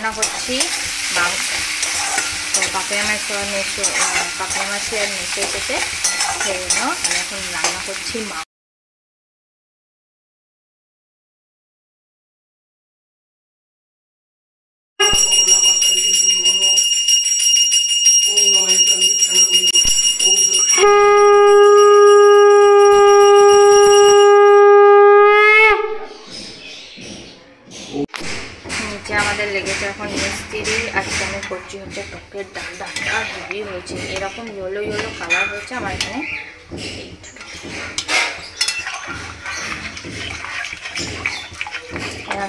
রান্না করছি মাংস। তো কাকিমা মাসি আর মেসে এসেছে, সেই জন্য আমি এখন রান্না করছি মাংস। আমাদের লেগেছে এখন মিস্ত্রি। আজকে আমি করছি হচ্ছে টকের ডাল। ডালটা হেভি হয়েছে, এরকম ইয়েলো ইয়েলো কালার হয়েছে আমার এখানে।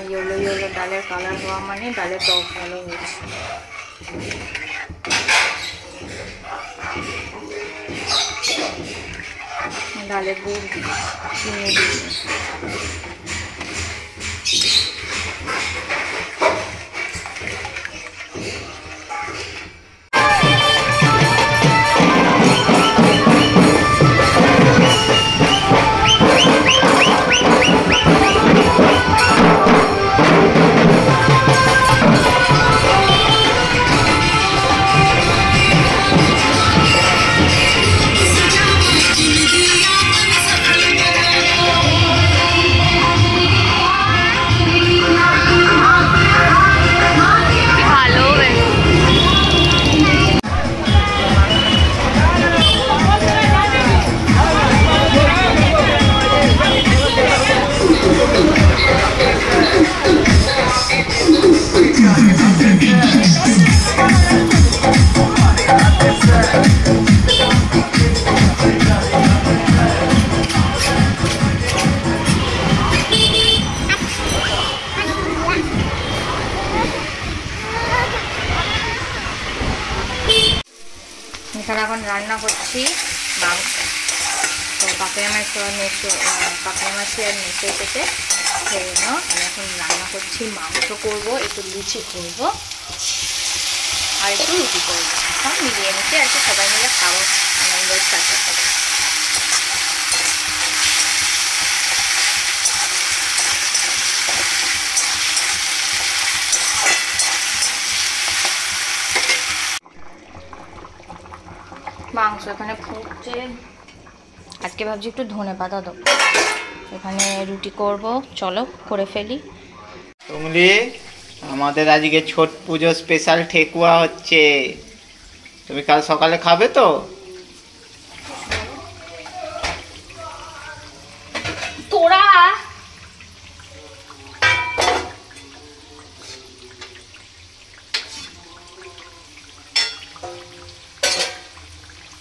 ইয়েলো ইয়েলো ডালের কালার হওয়া মানে ডালের টক ভালো হয়েছে। ডালের গুড় চিনি দিয়ে এখানে এখন রান্না করছি মাংস। তো কাকিমা মাসি আর মেসে এসেছে, সেই জন্য আমি এখন রান্না করছি মাংস করবো, একটু লুচি করবো আর একটু রুটি করবো। সব মিলিয়ে মিশিয়ে আর কি সবাই মিলে খাবো আনন্দের সাথে। মাংস এখানে ফুটছে। আজকে ভাবছি একটু ধনেপাতা দেবো। এখানে রুটি করব, চলো করে ফেলি। টুংলি, আমাদের আজকে ছট পুজো স্পেশাল ঠেকুয়া হচ্ছে, তুমি কাল সকালে খাবে তো? তোরা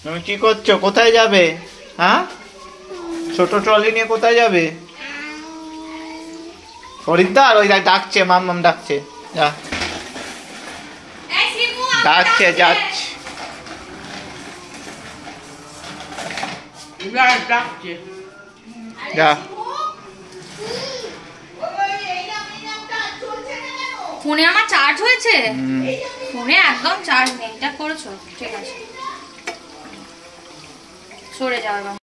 তুমি কি করছো? কোথায় যাবে? হ্যাঁ, ছোট ট্রলি নিয়ে কোথায় যাবে? হরিদ্বার? ওই ডাকছে, মাম ডাকছে, যা যাচ্ছে যা। ফোনে আমার চার্জ হয়েছে, ফোনে একদম চার্জ নেই। এটা করেছো? ঠিক আছে, সরে যাও।